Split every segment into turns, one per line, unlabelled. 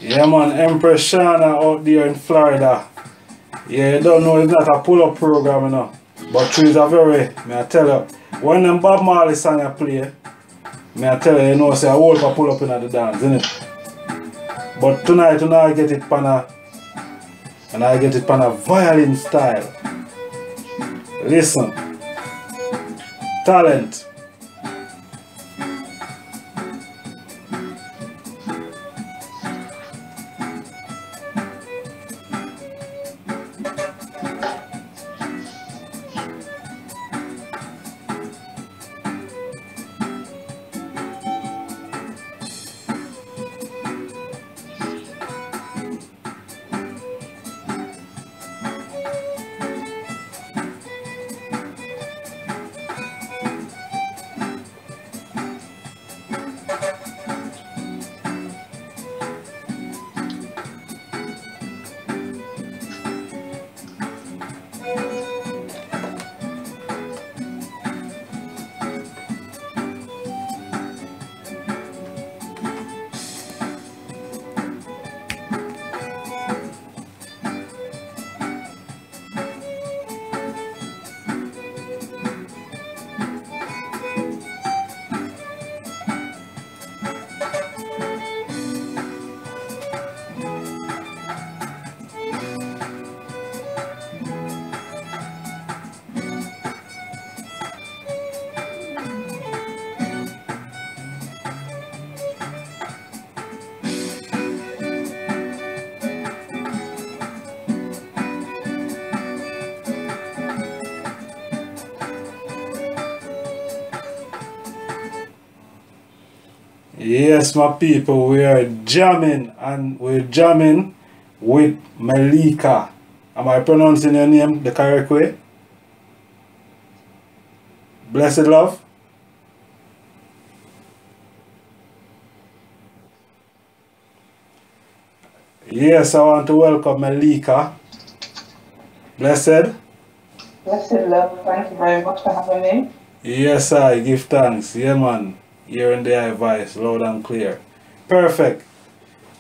Yeah man, Empress Shana out there in Florida. Yeah, you don't know it's not a pull-up program, you know. But trees are very, may I tell you, when them Bob Marley song you play, may I tell you, you know, say I hold for pull up in the dance, innit? But tonight, I get it pan a violin style. Listen. Talent. Yes, my people, we are jamming and we're jamming with Melika. Am I pronouncing your name the correct way? Blessed love. Yes, I want to welcome Melika. Blessed.
Blessed love, thank you very much for having me.
Yes, I give thanks. Yeah, man. Here in the I-Voice, loud and clear. Perfect.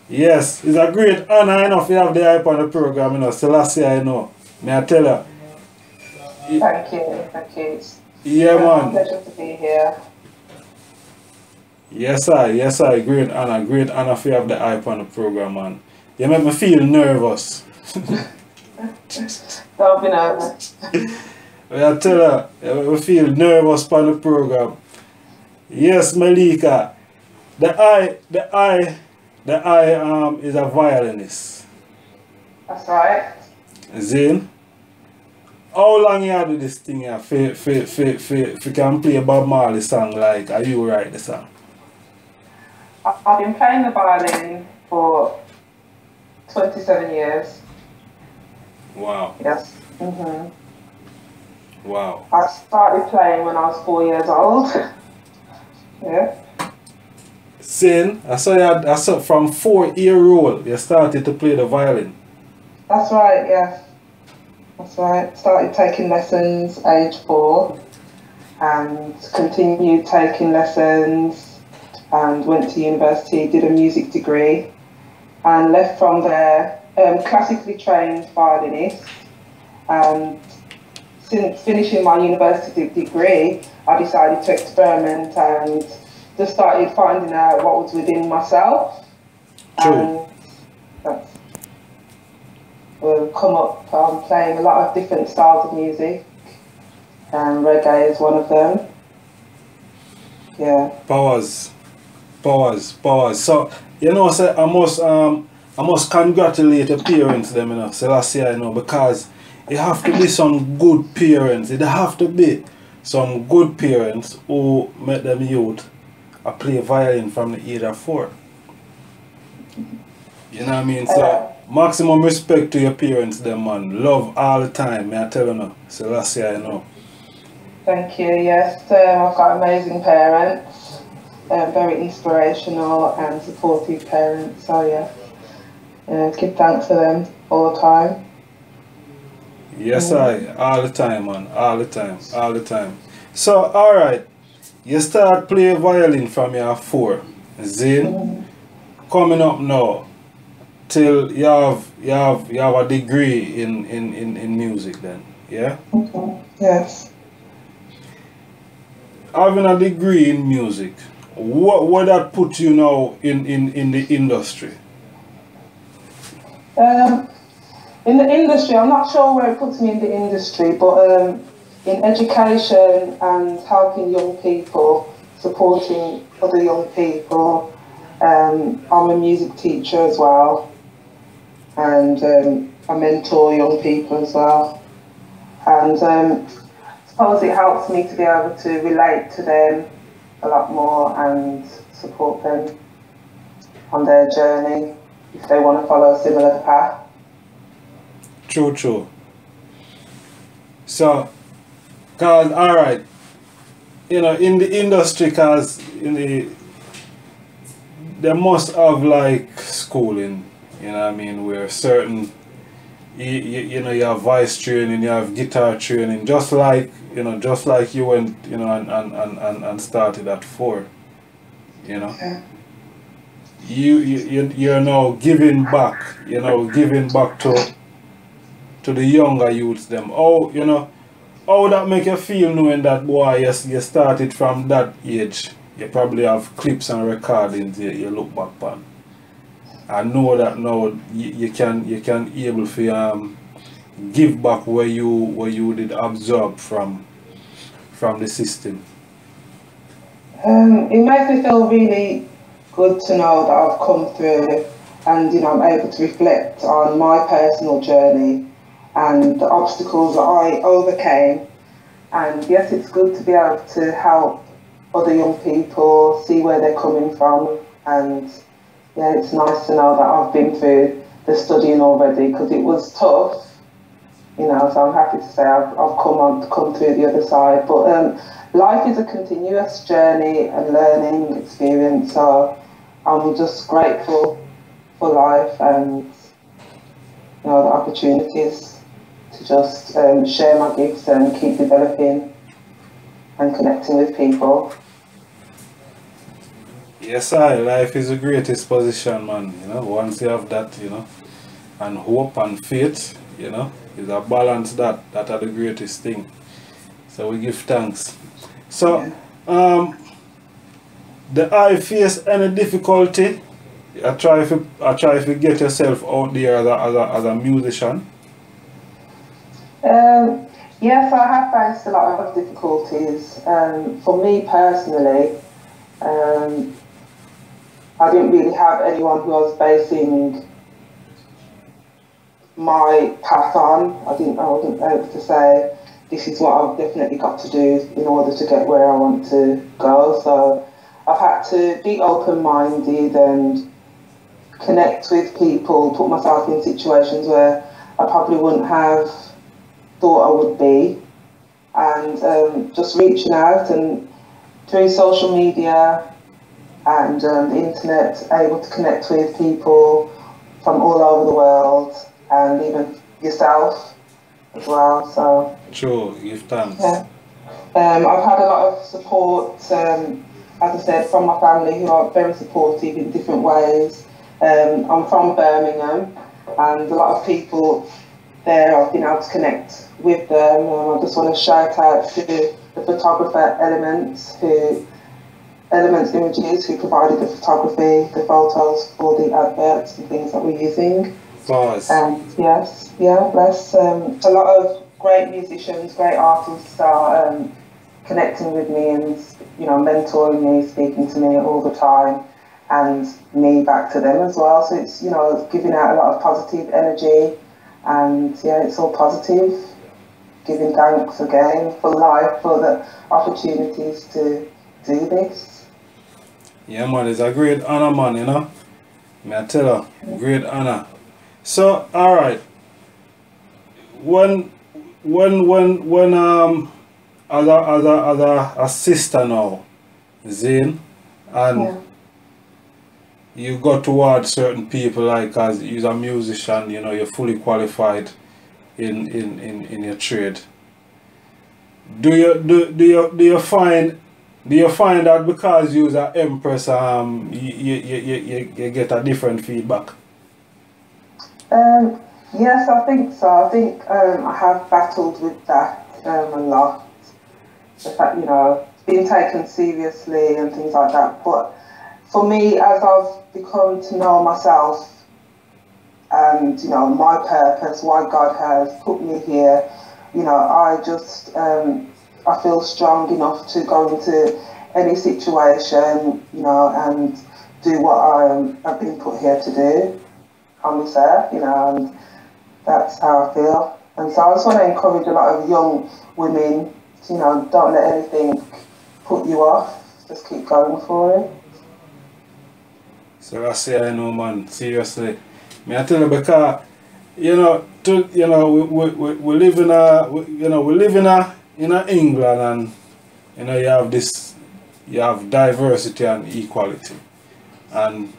Yes, it's a great honor enough you have the hype on the program, you know. Selassie, I know. May I tell you?
Thank you.
Yeah, man.
Pleasure to be here.
Yes, I. Great honor for you have the hype on the program, man. You make me feel nervous.
Don't be nervous.
I tell you, you make me feel nervous on the program. Yes, Melika. The I is a violinist.
That's right.
Zane, how long you do this thing here if you can play a Bob Marley song like Are You Write the Song?
I've been playing the violin for 27 years.
Wow.
Yes.
Wow.
I started playing when I was 4 years old. Yeah.
Zane, I saw from 4-year-old you started to play the violin.
That's right, yeah. That's right. Started taking lessons age 4 and continued taking lessons and went to university, did a music degree and left from there, classically trained violinist. And since finishing my university degree, I decided to experiment and just started finding out what was within myself.
True.
And that's come up playing a lot of different styles of music, and reggae is one of them. Yeah.
Powers. So you know, say I must congratulate the parents them, you know, Selassie, I know, because it have to be some good parents. It have to be some good parents who make them youth play violin from the age of 4. You know what I mean? So maximum respect to your parents them, man. Love all the time, may I tell you now. Selassie, I know.
Thank you, yes. I've got amazing parents, very inspirational and supportive parents, so yeah. Give thanks to them all the time.
Yes, all the time, man. All the time. So, alright. You start playing violin from your 4. Zane, coming up now. till you have a degree in music then, yeah?
Okay. Yes.
Having a degree in music, what that put you now in the industry?
In the industry, I'm not sure where it puts me in the industry, but in education and helping young people, supporting other young people. I'm a music teacher as well, and I mentor young people as well. And I suppose it helps me to be able to relate to them a lot more and support them on their journey if they want to follow a similar path.
True. So, cause alright, in the industry, they must have like schooling, what I mean, where certain, you have voice training, you have guitar training, just like you went, and started at 4,
Yeah.
You're now giving back, to the younger youths them. How that make you feel knowing that, boy, yes, you started from that age. You probably have clips and recordings you look back on. I know that now you can able to give back where you did absorb from the system.
It makes me feel really good to know that I've come through and I'm able to reflect on my personal journey and the obstacles that I overcame. And yes, it's good to be able to help other young people see where they're coming from, and yeah, it's nice to know that I've been through the studying already, because it was tough, so I'm happy to say I've come through the other side. But life is a continuous journey and learning experience, so I'm just grateful for life and the opportunities to just share my gifts and keep developing and connecting with people.
Yes, life is the greatest position, man. Once you have that, and hope and faith, is a balance that are the greatest thing. So we give thanks. So, the I face any difficulty? I try to get yourself out there as a musician.
Yes, I have faced a lot of difficulties. For me personally, I didn't really have anyone who I was basing my path on. I wasn't able to say, this is what I've definitely got to do in order to get where I want to go. So I've had to be open-minded and connect with people, put myself in situations where I probably wouldn't have thought I would be, and just reaching out, and through social media and the internet, able to connect with people from all over the world, and even yourself as well. So
Sure, give thanks.
yeah. I've had a lot of support, as I said, from my family, who are very supportive in different ways. I'm from Birmingham, and a lot of people there, I've been able to connect with them. I just want to shout out to the photographer Elements Images, who provided the photography, the photos for the adverts and things that we're using.
Pause.
And yes, yeah, bless. A lot of great musicians, great artists are connecting with me and mentoring me, speaking to me all the time, and me back to them as well. So it's giving out a lot of positive energy, and yeah, it's all positive. Giving thanks again for life, for the opportunities to do this.
Yeah, man, it's a great honor, man. May I tell you, great honor. So, all right. When as a sister now, Zane, and you go towards certain people, like as you're a musician, you're fully qualified in your trade. Do you find that because you're an empress, you get a different feedback?
Yes, I think so. I think I have battled with that a lot. The fact, being taken seriously and things like that. But for me, as I've become to know myself and, my purpose, why God has put me here, I just, I feel strong enough to go into any situation, and do what I've been put here to do on this earth, and that's how I feel. And so I just want to encourage a lot of young women to, don't let anything put you off. Just keep going for it.
So I say, I know, man, seriously. Me I tell you because, we live in a England, and you have diversity and equality. And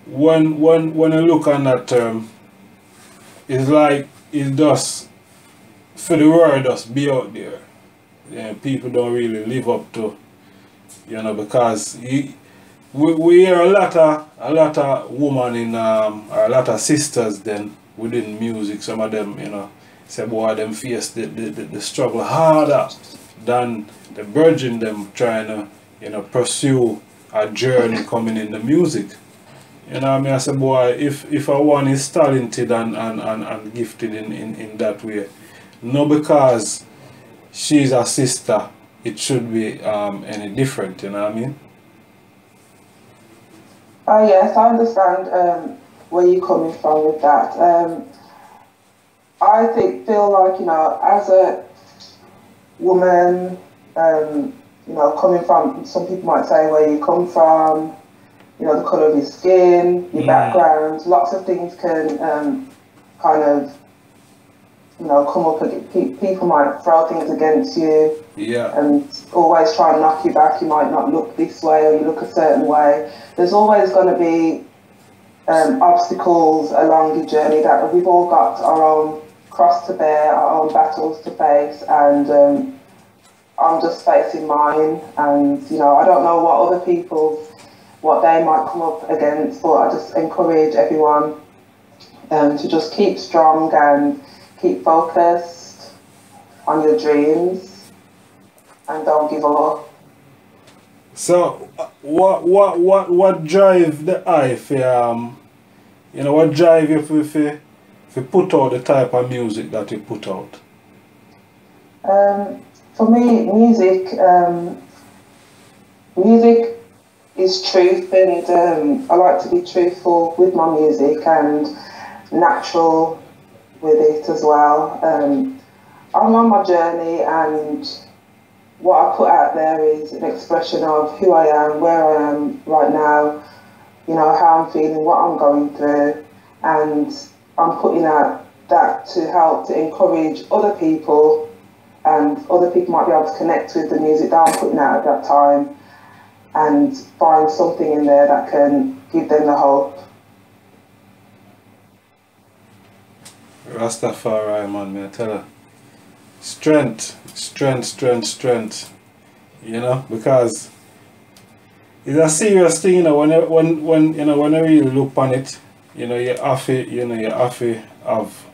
when you look on that term, it's like it's just for the world just be out there. People don't really live up to, because we hear a lot of women in or a lot of sisters then within music. Some of them, say boy them face the struggle harder than the virgin them trying to pursue a journey coming in the music. I say boy, if a one is talented and gifted in that way, not because she's a sister, it should be any different, you know what I mean?
Oh yes, I understand where you're coming from with that. I feel like, as a woman, coming from, some people might say where you come from, the colour of your skin, your background, lots of things can kind of, come up against, people might throw things against you, and always try and knock you back. You might not look this way or you look a certain way. There's always going to be obstacles along your journey that we've all got our own cross to bear, our own battles to face, and I'm just facing mine, and I don't know what they might come up against, but I just encourage everyone to just keep strong and keep focused on your dreams and don't give up.
So what drive the eye for what drive you for put out the type of music that you put out?
For me, music is truth, and I like to be truthful with my music and natural with it as well. I'm on my journey, and what I put out there is an expression of who I am, where I am right now, how I'm feeling, what I'm going through, and I'm putting out that to help to encourage other people, and other people might be able to connect with the music that I'm putting out at that time and find something in there that can give them the hope.
Rastafari, man, me I tell you. Strength, because it's a serious thing, when you really look on it, you have to have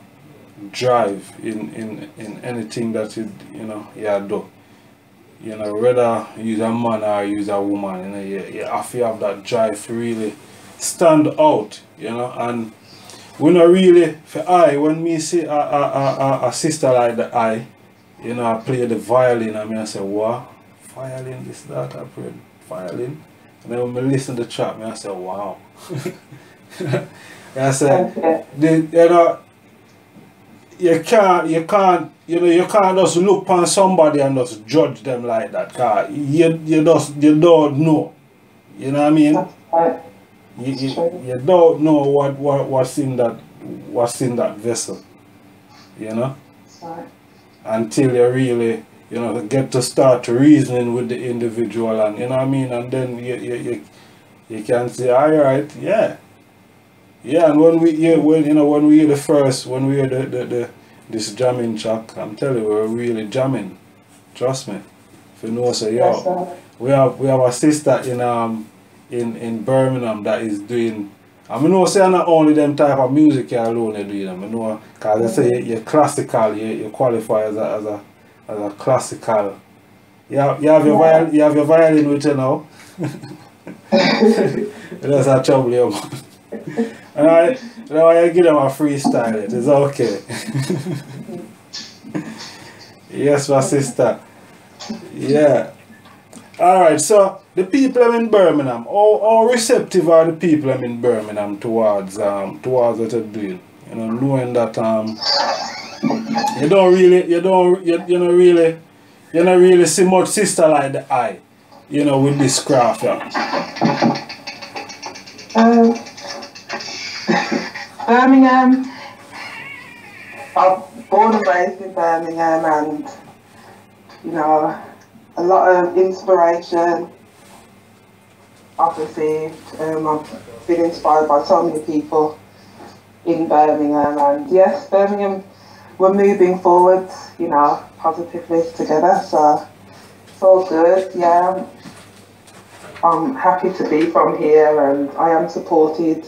drive in anything that you do. Whether you're a man or you're a woman, you have to have that drive to really stand out, and we not really, for when me see a sister like the I play the violin, and I say, wow, violin, this, that, I play violin. And then when I listen to the track, I say, wow. And I say, you can't just look upon somebody and just judge them like that, cause you don't know. You know what I mean?
That's right.
You don't know what's in that vessel,
That's right.
until you really get to start reasoning with the individual, and and then you can say, all right, and when we hear this jamming track, I'm telling you, we're really jamming, trust me. If you know, say, yo, we have a sister in Birmingham that is doing And I know say not only them type of music you alone you do them. I know because they say you're classical, you qualify as a classical. You have your violin with you now. That's a trouble, yo, man. And I give them a freestyle it. It's okay. Yes, my sister. Yeah. Alright, so the people in Birmingham, how receptive are the people in Birmingham towards what you're doing? You know, knowing that you don't really see much sister like the I, you know, with this craft, yeah.
Birmingham. I'm born and raised in Birmingham, and you know, a lot of inspiration I've received. I've been inspired by so many people in Birmingham, and yes, Birmingham, we're moving forward, you know, positively together, so it's all good. Yeah, I'm happy to be from here, and I am supported,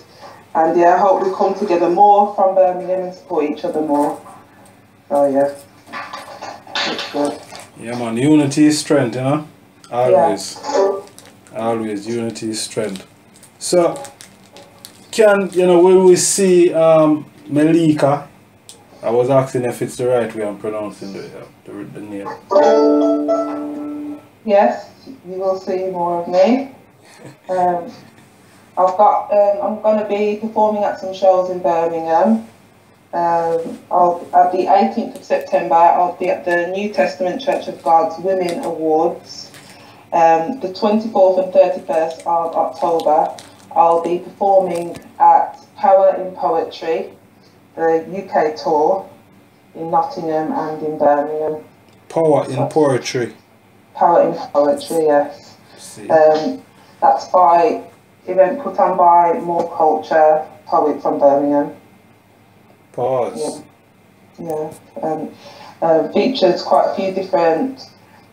and yeah, I hope we come together more from Birmingham and support each other more. So yeah, it's good.
Yeah, man, unity is strength, you know? Always. Yeah. Always, unity is strength. So, will we see Melika? I was asking if it's the right way I'm pronouncing the name.
Yes, you will see more of me. I'm going to be performing at some shows in Birmingham. At the 18th of September, I'll be at the New Testament Church of God's Women Awards. The 24th and 31st of October, I'll be performing at Power in Poetry, the UK tour, in Nottingham and in Birmingham.
Power in Poetry?
Power in Poetry, yes. That's by event put on by More Culture, poet from Birmingham.
Pause.
Yeah. Features quite a few different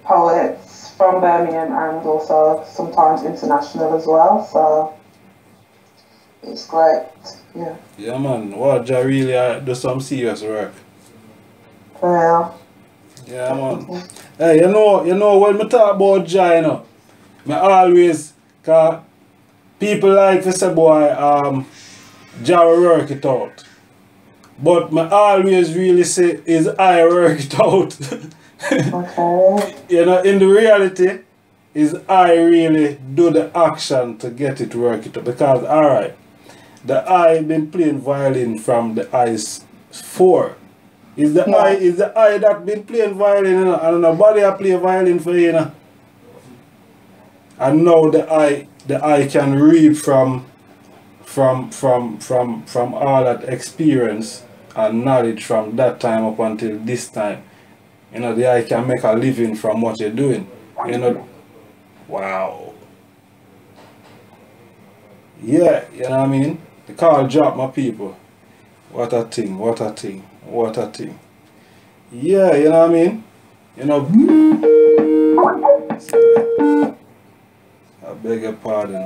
poets from Birmingham and also sometimes international as well, so it's great. Yeah.
Yeah, man. Well, Jah really do some serious work.
Yeah.
Yeah, man. Hey, you know when I talk about Jah, you know, I always, cause people like to say, boy, Jah will work it out. But I always really say is I work it out.
Okay.
You know, in the reality, is I really do the action to get it work it out. Because alright, the I been playing violin from the I's 4. Is the I that been playing violin, you know, and nobody I play violin for, you know. And now the I can reap from all that experience and knowledge from that time up until this time. You know, the I can make a living from what you're doing. You know, wow. Yeah, you know what I mean? The call drop, my people. What a thing, what a thing, what a thing. Yeah, you know what I mean? You know, I beg your pardon.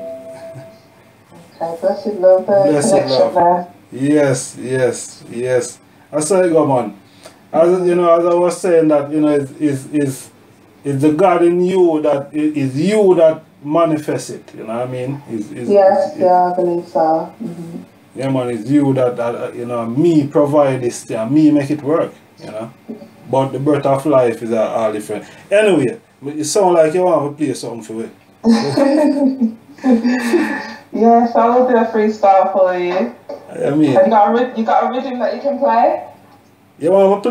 Okay, blessed love,
blessed love. Yes, yes, yes. I saw it go, man. As you know, as I was saying that, you know, is the God in you that is you that manifests it. You know what I mean?
Yes, I believe so.
Yeah, man, it's you that you know, me provide this thing, me make it work. You know, but the birth of life is all different. Anyway, it sounds like you want to play something for me.
Yes, I will do a freestyle for you.
I mean,
have you got a rhythm that you can play?
You want to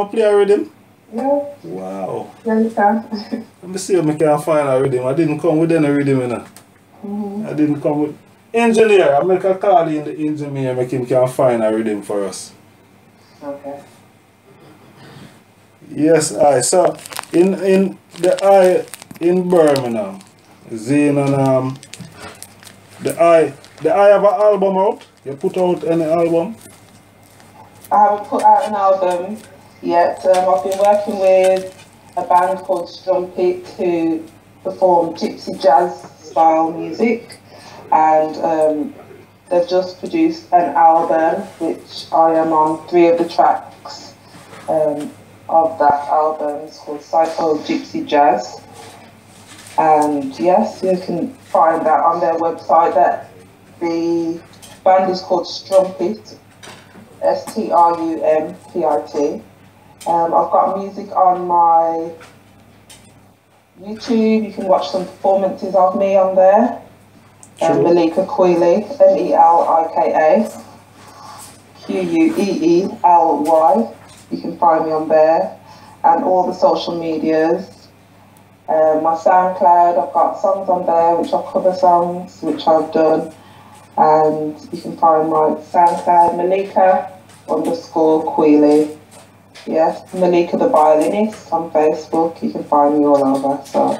play a rhythm?
Yeah.
Wow.
Yeah, you can.
Let me see if I can find a rhythm. I didn't come with any rhythm, you know. I didn't come with engineer. I make a call in the engineer, make him can find a rhythm for us.
Okay.
Yes, so in the I in Birmingham, Zane and the I have an album out. You put out any album?
I haven't put out an album yet. I've been working with a band called Strumpet who perform gypsy jazz style music, and they've just produced an album, which I am on 3 of the tracks of that album. It's called Psycho Gypsy Jazz. And yes, you can find that on their website. That the band is called Strumpit, Strumpit. I've got music on my YouTube. You can watch some performances of me on there.
Sure.
Melika Queely, Melika Queely. You can find me on there, and all the social medias. My SoundCloud, I've got songs on there which are cover songs, which I've done, and you can find my SoundCloud, Melika_Queely. Yes, Melika the violinist on Facebook. You can find me all over. So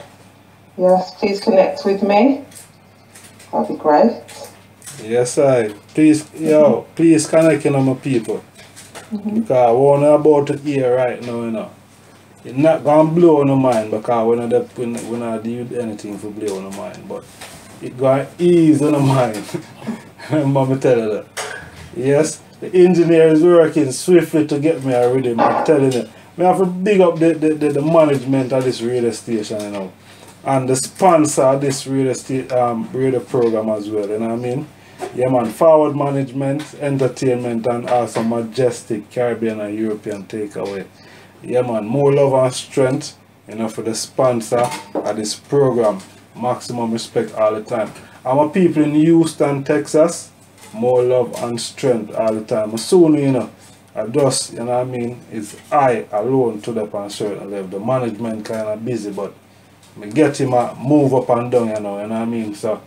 yes, please connect with me. That'd be great.
Yes, please, please connect with my people. Because what I'm about to hear right now, it's not gonna blow on the mind, because we're not doing anything for blow on the mind, but it's gonna ease on the mind. Remember me tell you that. Yes, the engineer is working swiftly to get me a rhythm. I'm telling you. I have to big up the management of this radio station, and the sponsor of this radio program as well, you know what I mean? Yeah, man, Forward Management, Entertainment, and also Majestic Caribbean and European Takeaway. Yeah, man, more love and strength, for the sponsor of this program. Maximum respect all the time. And my people in Houston, Texas, more love and strength all the time. Soon, I just, you know what I mean, it's I alone to the on certain level. The management kind of busy, but I get him a move up and down, you know what I mean? So,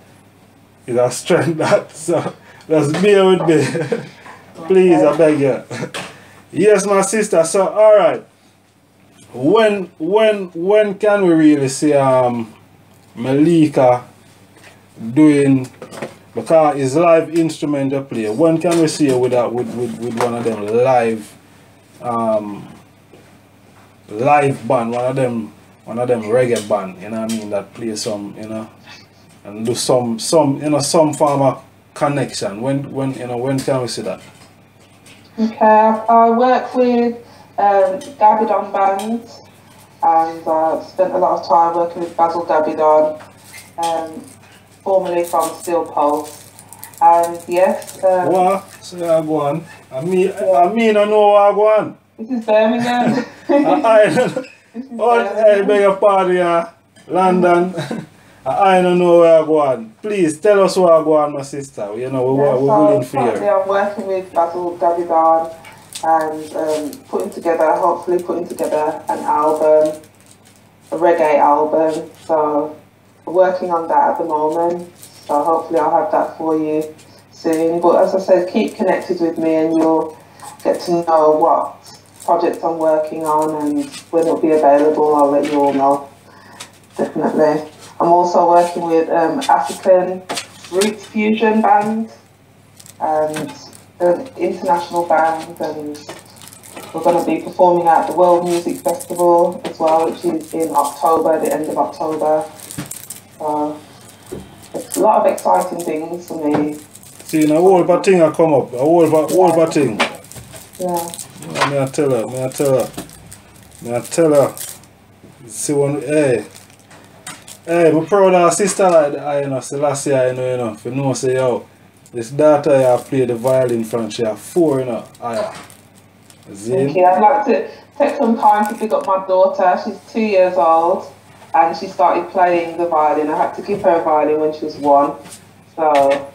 it's a strength that, so, just bear with me. Please, I beg you. Yes, my sister, so, alright. When can we really see Melika doing, because it's live instrument to play, when can we see her with one of them live band, one of them reggae band, you know what I mean, that play some, and do some some form of connection. When can we see that?
Okay, I work with Gabidon Band, and I've spent a lot of time working with Basil Gabidon, formerly from Steel Pulse. And yes,
what? So I go on. I know what I go on.
This is Birmingham.
Hey, beg your pardon, London. I don't know where I go on. Please tell us where I go on, my sister. We're willing for you.
I'm working with Basil Gabidon and hopefully putting together an album, a reggae album. So we're working on that at the moment. So hopefully I'll have that for you soon. But as I said, keep connected with me and you'll get to know what projects I'm working on, and when it'll be available, I'll let you all know. Definitely. I'm also working with African Roots Fusion Band and an international band, and we're going to be performing at the World Music Festival as well, which is in October, the end of October. It's a lot of exciting things for me.
See, a whole thing will come up, a whole thing.
Yeah.
May I tell her. See one, hey, I'm proud of our sister like that, so last year, if you know, say, yo, this daughter I play the violin from, she has 4,
Thank you. I'd like to take some time to pick up my daughter. She's 2 years old, and she started playing the violin. I had to give her a violin when she was 1, so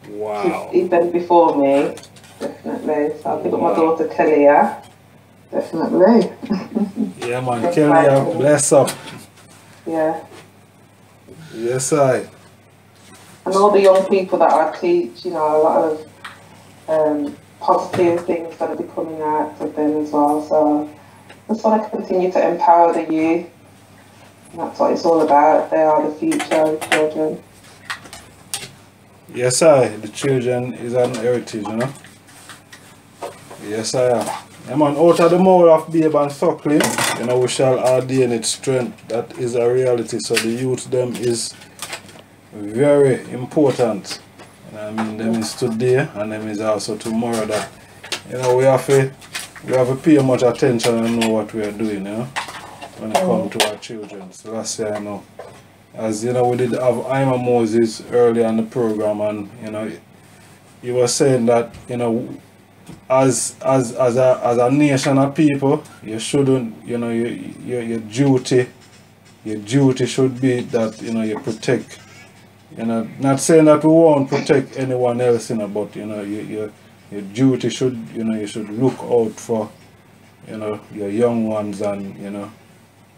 wow.
She's even before me, definitely. So I'll pick up my daughter Kelia, definitely.
Yeah, man, Kelia, bless up.
Yeah.
Yes, I.
And all the young people that I teach, a lot of positive things going to be coming out of them as well. So I just want to continue to empower the youth. And that's what it's all about. They are the future children.
Yes, the children is an heritage, Yes, I am. Yeah, man, out of the mouth of babe and suckling, we shall ordain its strength. That is a reality. So the youth them is very important. You know what I mean? Them is today and them is also tomorrow that, you know, we have to pay much attention and know what we are doing, you know, when it comes to our children. So that's why I know. As you know, we did have Ima Moses earlier in the program, and you know, he was saying that, you know, as a nation of people, you shouldn't, you know, your duty should be that, you know, you protect, you know, not saying that we won't protect anyone else, you know, but you know, your duty should, you know, you should look out for, you know, your young ones and, you know,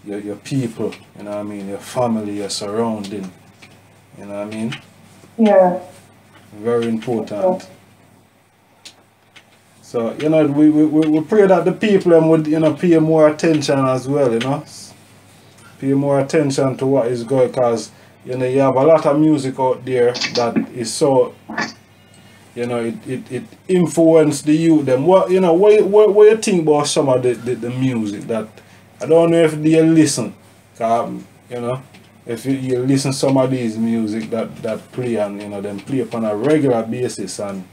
your people, you know what I mean, your family, your surrounding, you know what I mean?
Yeah.
Very important. So, you know, we pray that the people them would, you know, pay more attention as well, you know. Pay more attention to what is going, because, you know, you have a lot of music out there that is so, you know, it influenced the youth them. What, you know, what you think about some of the music that, I don't know if they listen, you know, if you listen to some of these music that play, and you know, them play upon a regular basis, and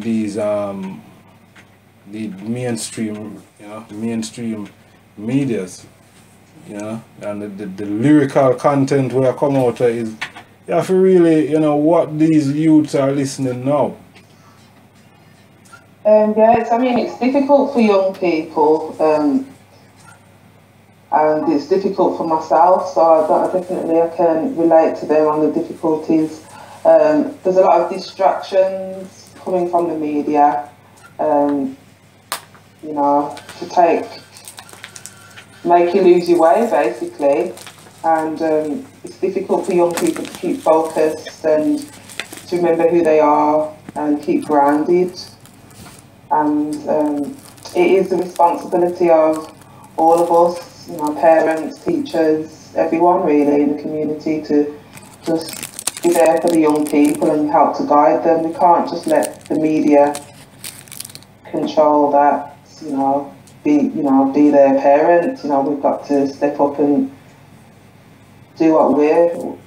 these the mainstream, you know, mainstream medias, you know, and the lyrical content where I come out is, you have to really, you know, what these youths are listening now.
Yeah, I mean, it's difficult for young people. And it's difficult for myself, so I definitely can relate to them on the difficulties. There's a lot of distractions coming from the media, you know, to make you lose your way, basically. And it's difficult for young people to keep focused and to remember who they are and keep grounded. And it is the responsibility of all of us, you know, parents, teachers, everyone really in the community, to just be there for the young people and help to guide them. We can't just let the media control that, you know, be their parents. You know, we've got to step up and do what you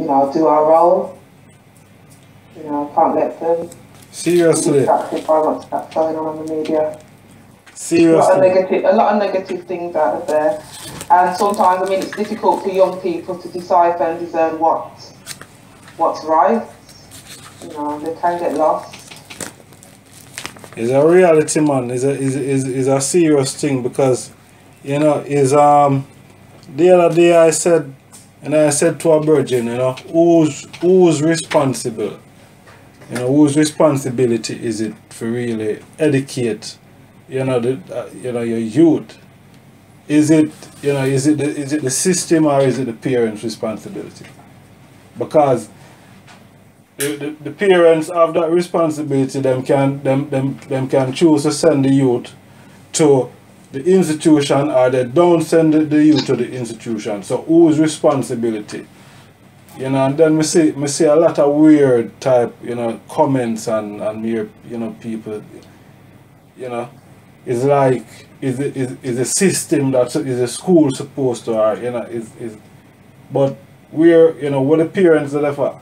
know, do our role. You know, can't let them
seriously
be distracted by what's going on in the media.
Seriously.
A lot of negative things out of there, and sometimes, I mean, it's difficult for young people to decipher and discern what's right. You know, they can get lost.
It's a reality, man. It's a serious thing, because, you know, the other day I said to a virgin, you know, who's responsible? You know, whose responsibility is it for really educate, you know, your youth? Is it the system, or is it the parents' responsibility? Because the parents have that responsibility. Them can choose to send the youth to the institution, or they don't send the youth to the institution. So whose responsibility? You know, and then we see a lot of weird type, you know, comments and weird, you know, people, you know, it's like, is a system that is a school supposed to, or, you know, but we're, you know, what the parents are there for,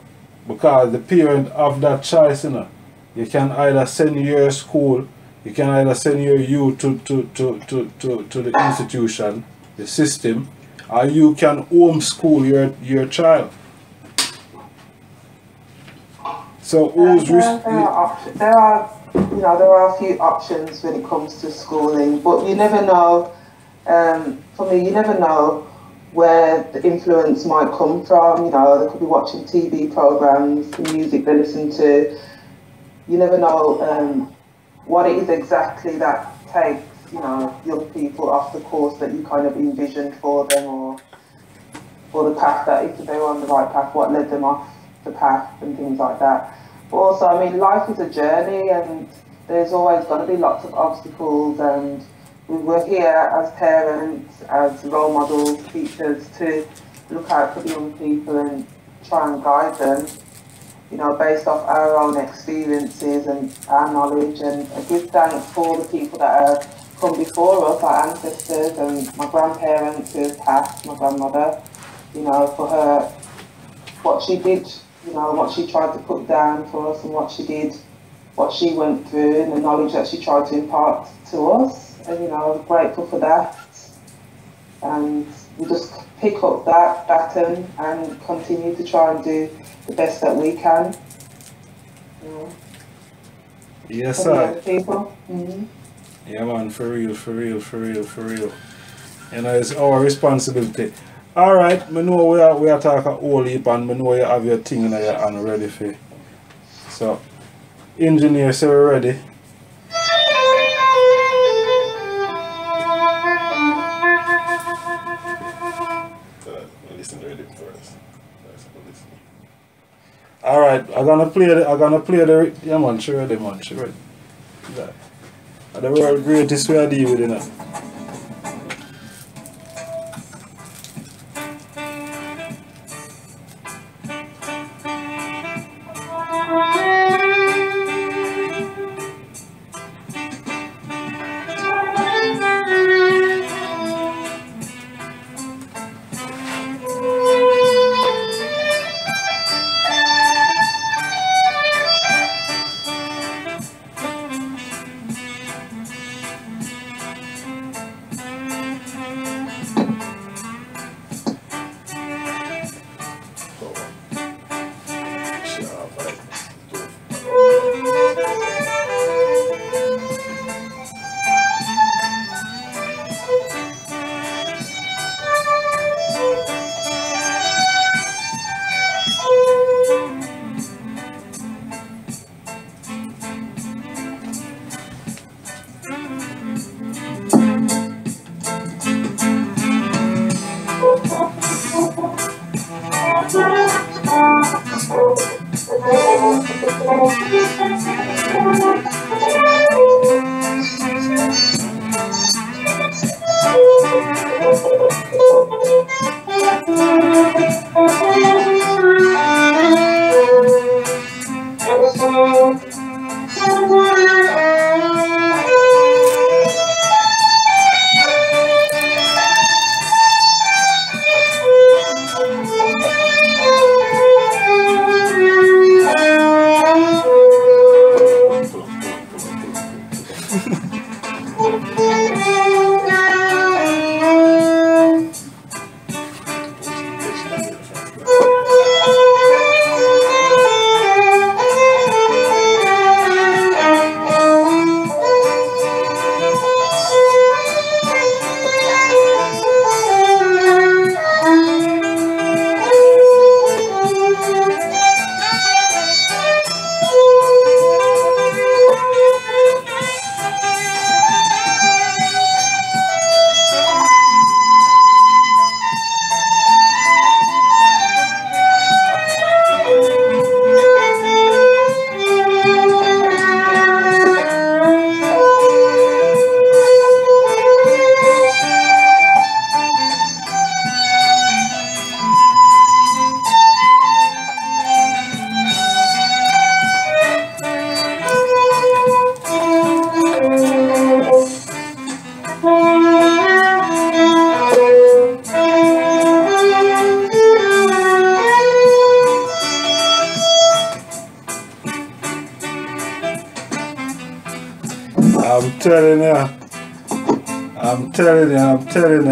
because the parent have that choice, you know. You can either send your school, you can either send your youth to the institution, the system, or you can homeschool your child. So there
are a few options when it comes to schooling, but you never know. For me, you never know where the influence might come from. You know, they could be watching TV programs, the music they listen to. You never know what it is exactly that takes, you know, young people off the course that you kind of envisioned for them, or the path that, if they were on the right path, what led them off the path and things like that. But also, I mean, life is a journey, and there's always going to be lots of obstacles, and we're here as parents, as role models, teachers, to look out for the young people and try and guide them, you know, based off our own experiences and our knowledge. And I give thanks for the people that have come before us, our ancestors and my grandparents who have passed, my grandmother, you know, for her, what she did you know, what she tried to put down for us and what she did, what she went through and the knowledge that she tried to impart to us. And, you know, I'm grateful for that. And we just pick up that baton and continue to try and do the best that we can. You know.
Yes, sir.
People.
Yeah, man, for real. You know, it's our responsibility. Alright, I know we are talking whole heap and I know you have your thing in your hand ready for. So, engineer, so we're ready. Alright, I'm gonna play the yeah man, she ready. That. The world greatest we are dealing with, you know.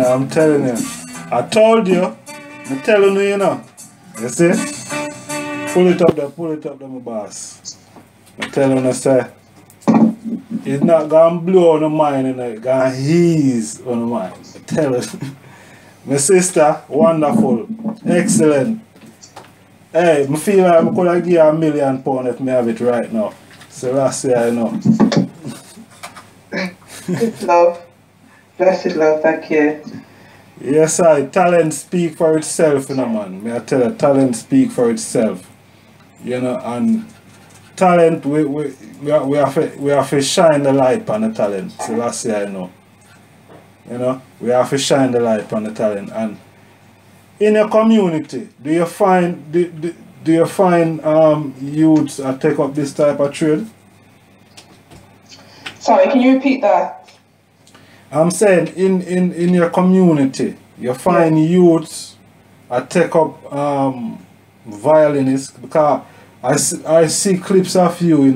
I'm telling you. I told you. I'm telling you, you know. You see? Pull it up there, my boss. I'm telling you, sir. It's not gonna blow on the mind, you know. It's gonna ease on the mind. I tell you. My sister, wonderful. Excellent. Hey, I feel like I could have give her £1 million if I have it right now. So that's it, I know.
Good love. Blessed love, thank you.
Yes, talent speak for itself, you know, man. May I tell you, talent speak for itself. You know, and talent, we have to shine the light on the talent. So that's it, I know. You know, we have to shine the light on the talent. And in your community, do you find youths that take up this type of trade?
Sorry, can you repeat that?
I'm saying in your community, you find youths that take up violinist, because I see clips of you in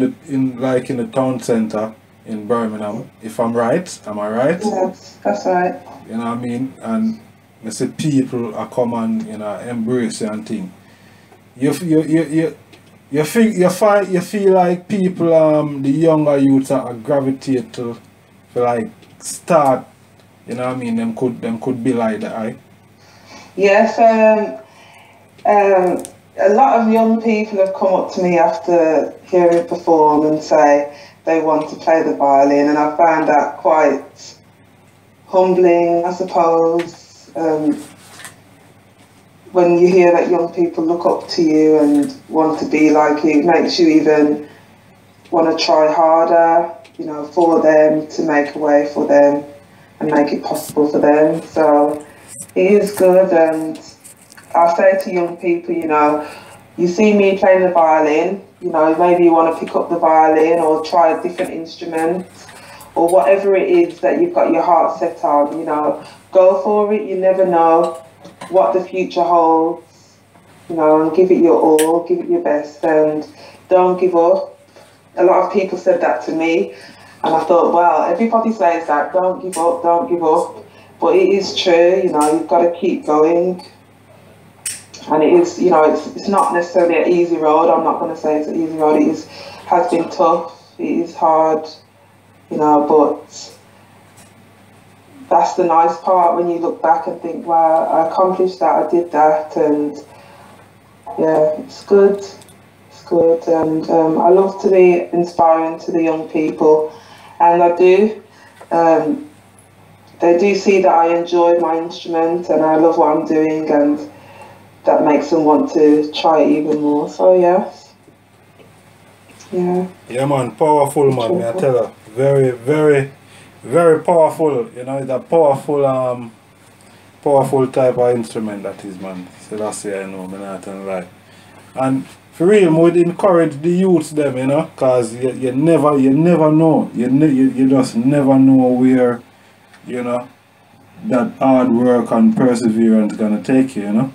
the town center in Birmingham. If I'm right, am I right?
Yes, that's right.
You know what I mean? And I see people are come and embrace you and thing. You feel like people the younger youths are gravitate to like start, you know what I mean, them could be like that, right?
Yes, a lot of young people have come up to me after hearing me perform and say they want to play the violin, and I found that quite humbling, I suppose. When you hear that young people look up to you and want to be like you, it makes you even want to try harder, you know, for them, to make a way for them and make it possible for them. So it is good, and I say to young people, you know, you see me playing the violin, you know, maybe you want to pick up the violin or try a different instrument or whatever it is that you've got your heart set on, you know, go for it. You never know what the future holds, you know, and give it your all, give it your best, and don't give up. A lot of people said that to me, and I thought, well, everybody says that, don't give up, don't give up, but it is true, you know, you've got to keep going. And it is, you know, it's not necessarily an easy road. I'm not going to say it's an easy road. Has been tough, it is hard, you know, but that's the nice part when you look back and think, wow, I accomplished that, I did that, and yeah, it's good. It's good, and I love to be inspiring to the young people, and I do. They do see that I enjoy my instrument and I love what I'm doing, and that makes them want to try it even more. So yes, yeah.
Yeah, man, powerful, man. May I tell you, very, very, very powerful. You know, it's a powerful, powerful type of instrument that is, man. So that's why I know, man, not gonna lie. And for real, I would encourage the youths them, you know, cause you never know, you just never know where, you know, that hard work and perseverance gonna take you, you know.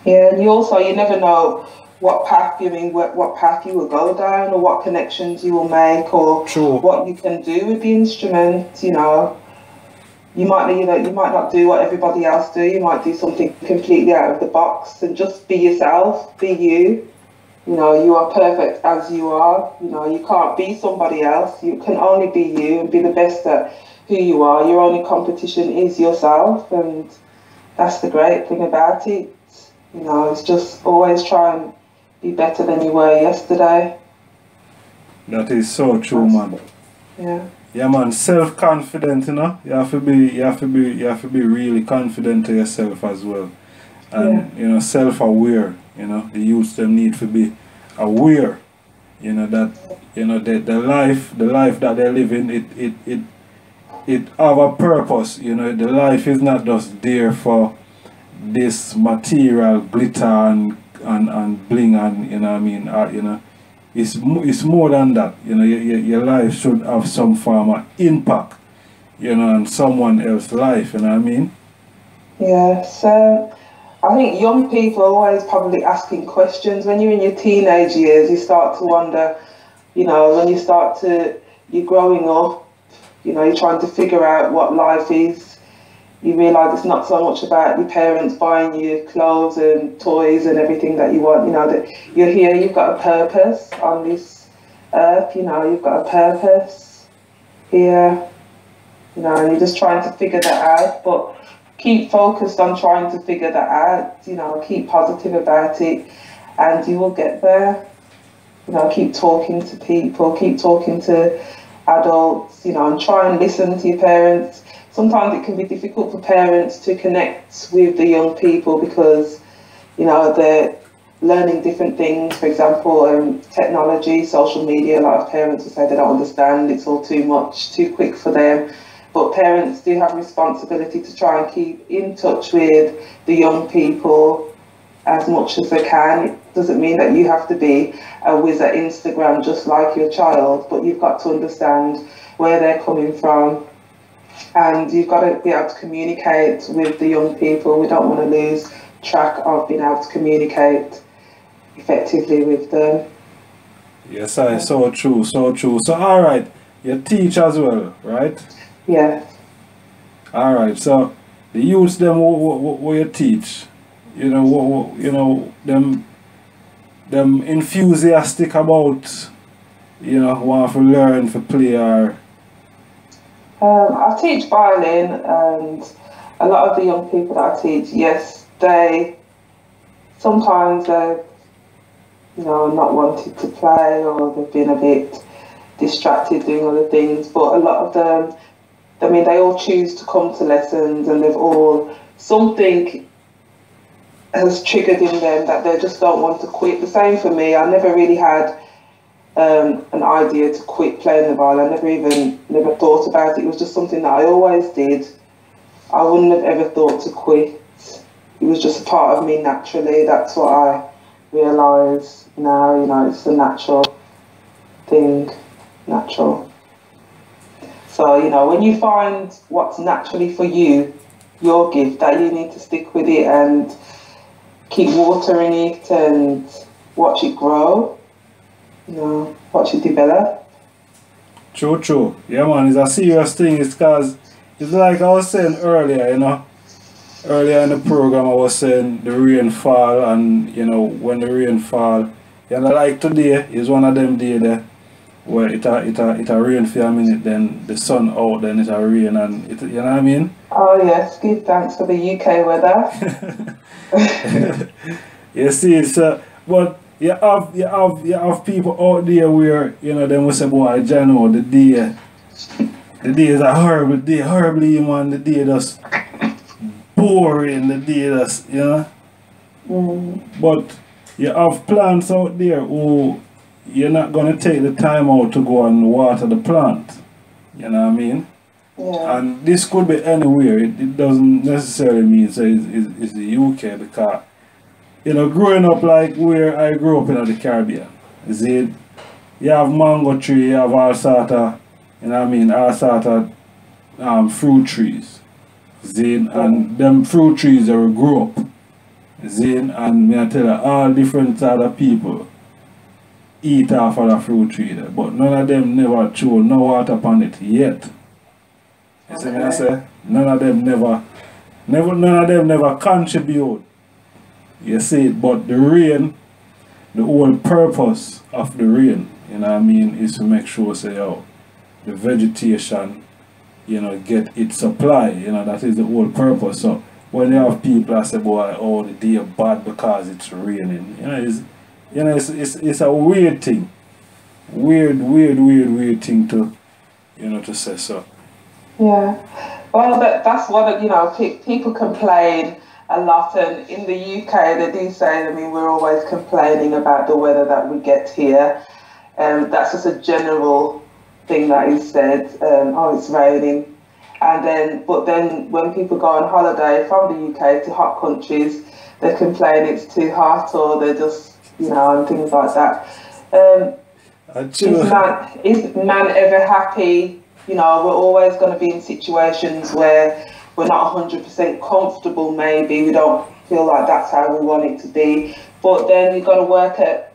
Yeah, and you never know what path what path you will go down, or what connections you will make, or
True.
What you can do with the instrument. You know, you might not do what everybody else do. You might do something completely out of the box, and just be yourself, be you. You know, you are perfect as you are. You know, you can't be somebody else. You can only be you and be the best at who you are. Your only competition is yourself, and that's the great thing about it. You know, it's just always try and be better than you were yesterday.
That is so true, man.
Yeah.
Yeah, man. Self-confident, you know. You have to be really confident to yourself as well, and you know, self-aware. You know, the youths them need to be aware. You know that the life that they're living, it have a purpose. You know, the life is not just there for this material glitter and bling, and you know what I mean, you know, it's more than that. You know, your life should have some form of impact, you know, on someone else's life, you know what I mean.
Yeah, so I think young people are always probably asking questions. When you're in your teenage years, you start to wonder, you know, when you're growing up, you know, you're trying to figure out what life is. You realise it's not so much about your parents buying you clothes and toys and everything that you want. You know, that you're here, you've got a purpose on this earth, you know, you've got a purpose here, you know, and you're just trying to figure that out. But keep focused on trying to figure that out, you know, keep positive about it, and you will get there. You know, keep talking to people, keep talking to adults, you know, and try and listen to your parents. Sometimes it can be difficult for parents to connect with the young people because, you know, they're learning different things. For example, technology, social media, a lot of parents will say they don't understand, it's all too much, too quick for them. But parents do have a responsibility to try and keep in touch with the young people as much as they can. It doesn't mean that you have to be a whiz at Instagram just like your child, but you've got to understand where they're coming from. And you've got to be able to communicate with the young people. We don't want to lose track of being able to communicate effectively with them.
Yes, I so true, so true. So all right, you teach as well, right?
Yeah.
All right. So the youths them what you teach, you know, you know them enthusiastic about, you know, want to learn to play or.
I teach violin, and a lot of the young people that I teach, yes, they sometimes you know, not wanted to play, or they've been a bit distracted doing other things. But a lot of them, I mean, they all choose to come to lessons, and they've all, something has triggered in them that they just don't want to quit. The same for me. I never really had an idea to quit playing the violin. I never thought about it. It was just something that I always did. I wouldn't have ever thought to quit. It was just a part of me naturally. That's what I realise now, you know, it's a natural thing, natural. So, you know, when you find what's naturally for you, your gift, that you need to stick with it and keep watering it and watch it grow, you know, watch it develop.
True, true. Yeah, man, it's a serious thing. It's because, it's like I was saying earlier, you know, earlier in the program I was saying the rainfall, and, you know, when the rain fall, you know, like today is one of them days there where it a rain for a minute, then the sun out, then it a rain, and it, you know what I mean?
Oh yes, give thanks for the UK weather.
You see, so, but you have people out there where, you know, them will say, boy, Jano, the day is a horrible day, horribly, man, the day just boring, the day just, you know? But you have plants out there who you're not going to take the time out to go and water the plant, you know what I mean?
Yeah.
And this could be anywhere. It doesn't necessarily mean so it's the UK, because, you know, growing up like where I grew up in the Caribbean, is it, you have mango tree, you have all sort of, you know what I mean, all sort of fruit trees. Zin, and them fruit trees that will grow up. Zin, and me I tell you, all different sort of people eat off of the fruit tree there, but none of them never throw no water upon it yet. You see me I say? None of them never contribute. You see it, but the rain, the whole purpose of the rain, you know what I mean, is to make sure, say, oh, the vegetation, you know, get its supply, you know, that is the whole purpose. So when you have people that say, boy, oh, the day bad because it's raining, you know, it's a weird thing. Weird thing to, you know, to say so.
Yeah, well, that's what, you know, people complain a lot, and in the UK they do say, I mean, we're always complaining about the weather that we get here, and that's just a general thing that is said, oh, it's raining, but then when people go on holiday from the UK to hot countries, they complain it's too hot, or they're just, you know, and things like that. Is man ever happy? You know, we're always going to be in situations where we're not 100% comfortable, maybe. We don't feel like that's how we want it to be. But then you've got to work at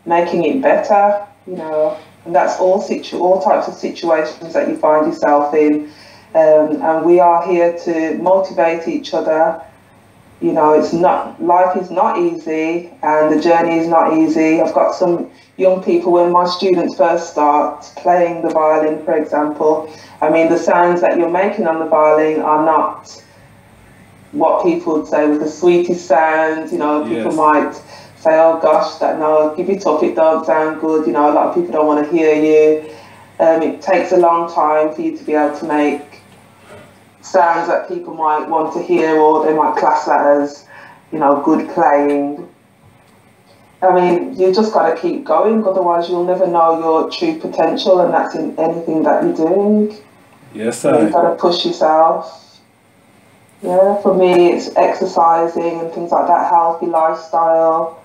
making it better, you know. And that's all types of situations that you find yourself in. And we are here to motivate each other. You know, life is not easy, and the journey is not easy. I've got some young people, when my students first start playing the violin, for example, I mean, the sounds that you're making on the violin are not what people would say was the sweetest sounds. You know, people might say, oh gosh, no, give it up, it don't sound good. You know, a lot of people don't want to hear you. It takes a long time for you to be able to make sounds that people might want to hear, or they might class that as, you know, good playing. I mean, you just got to keep going, otherwise you'll never know your true potential, and that's in anything that you're doing.
Yes,
sir. You've got to push yourself. Yeah, for me it's exercising and things like that, healthy lifestyle,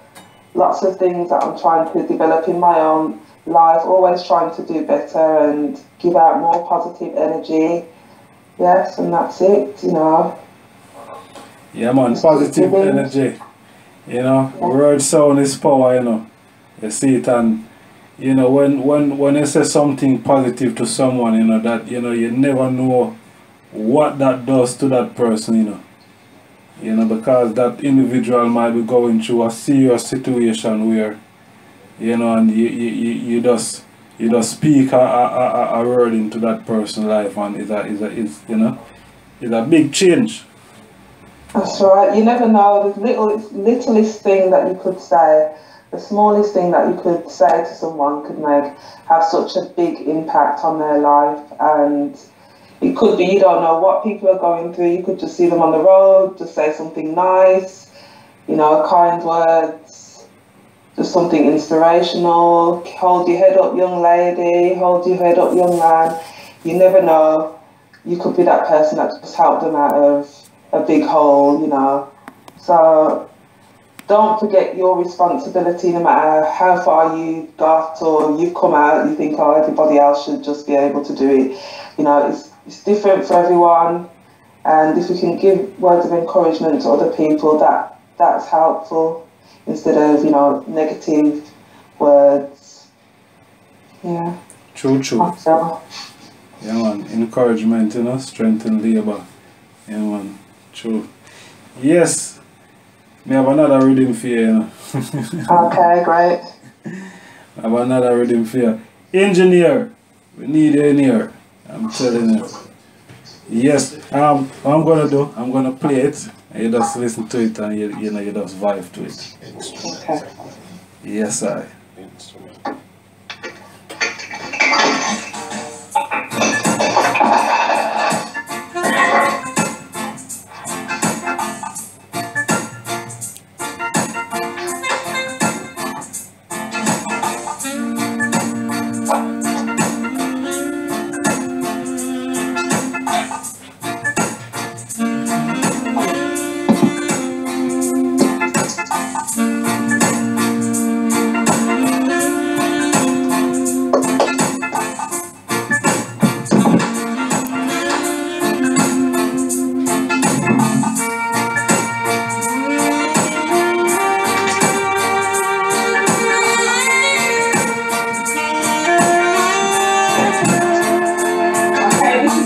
lots of things that I'm trying to develop in my own life, always trying to do better and give out more positive energy. Yes, and that's it, you know.
Yeah, man, positive energy. You know, word sound is power, you know. You see it, and you know, when you say something positive to someone, you know, that, you know, you never know what that does to that person, you know. You know, because that individual might be going through a serious situation where, you know, and you just speak a word into that person's life, and it's you know, it's a big change.
That's right. You never know. The littlest thing that you could say, the smallest thing that you could say to someone could have such a big impact on their life. And it could be, you don't know what people are going through. You could just see them on the road, just say something nice, you know, kind words, just something inspirational. Hold your head up, young lady. Hold your head up, young man. You never know. You could be that person that just helped them out of a big hole, you know. So don't forget your responsibility, no matter how far you got or you've come out. You think, oh, everybody else should just be able to do it. You know, it's different for everyone, and if we can give words of encouragement to other people, that's helpful instead of, you know, negative words. Yeah.
True. Yeah, man. Encouragement, you know, strengthen labor. Yeah, man. True. Yes. Me have another rhythm for you, you know.
Okay, great.
I have another rhythm for you. Engineer, we need you in here. I'm telling you. Yes. What I'm gonna do, I'm gonna play it, and you just listen to it, and you know, you just vibe to it.
Okay.
Yes, I.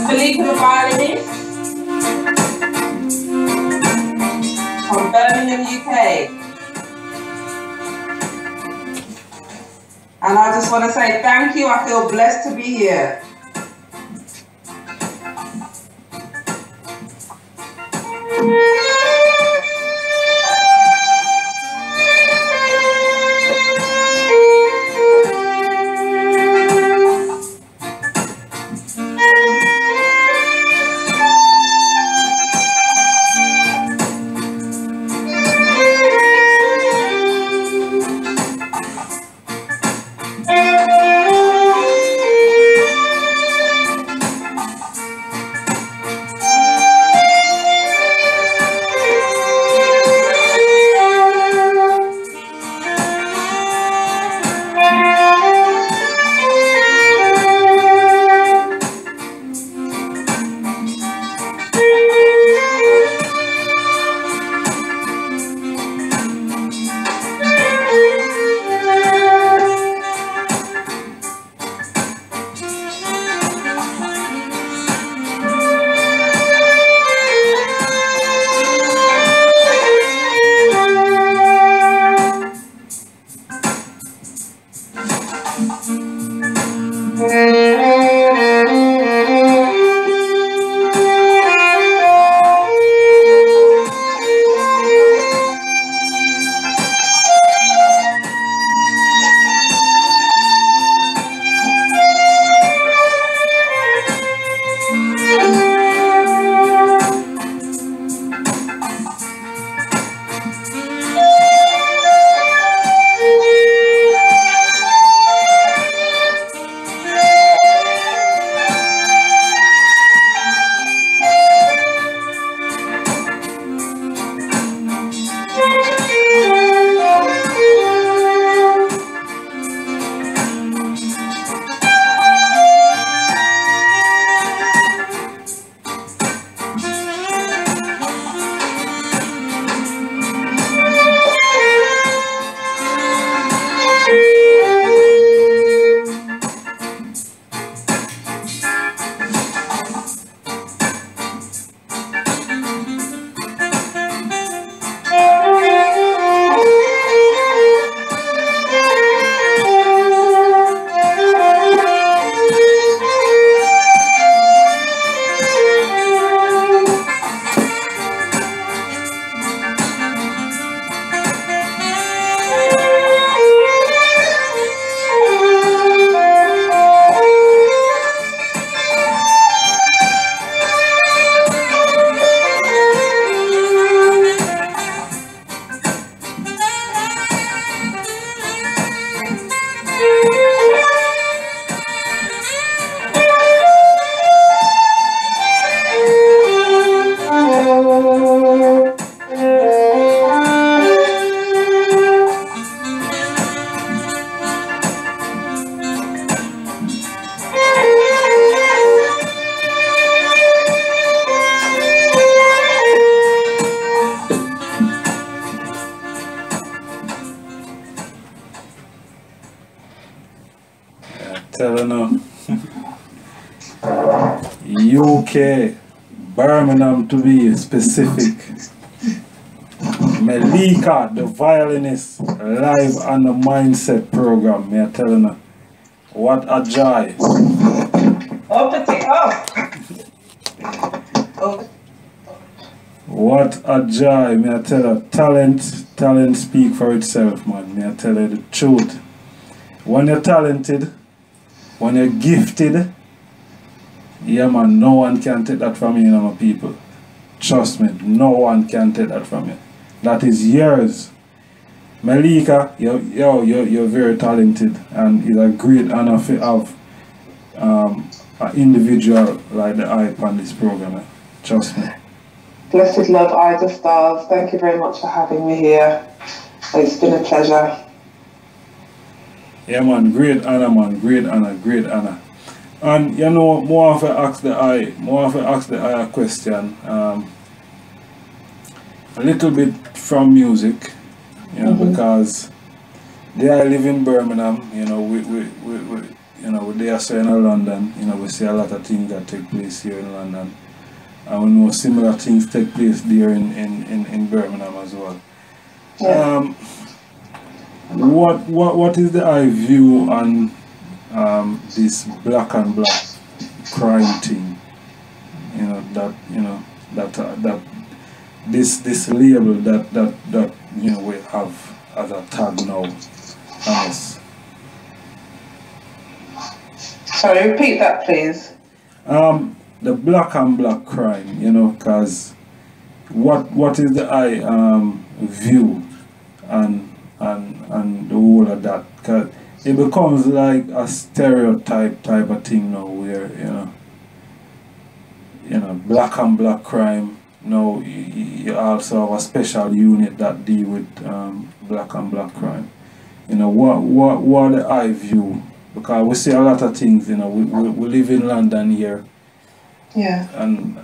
Melika, the violinist from Birmingham, UK. And I just want to say thank you. I feel blessed to be here.
telling you. UK, Birmingham to be specific. Melika, the violinist, live on the Mindset program, me I telling you. What a joy.
Open it up. Oh.
What a joy, me I tell you. Talent speak for itself, man. Me I tell you the truth. When you're talented, when you're gifted, yeah man, no one can take that from you, you know, my people. Trust me, no one can take that from you. That is yours. Melika, you're very talented, and it's a great honor to have an individual like the hype on this program. Eh? Trust me.
Blessed love, Ijahstars. Thank you very much for having me here. It's been a pleasure.
Yeah man, great honor man, great honor, great honor. And you know, more of ask the eye a question. A little bit from music, you know, because they are live in Birmingham, you know, we you know, they are in London, you know, we see a lot of things that take place here in London. And we know similar things take place there in Birmingham as well.
Yeah.
What is the eye view on this black and black crime thing? You know that this label that you know we have as a tag now on us.
Sorry, repeat that, please.
The black and black crime, you know, cause what is the eye view and the whole of that? Cause it becomes like a stereotype type of thing now, where you know, black and black crime. Now you also have a special unit that deal with black and black crime. You know, what the eye view, because we see a lot of things. You know, we live in London here.
Yeah.
And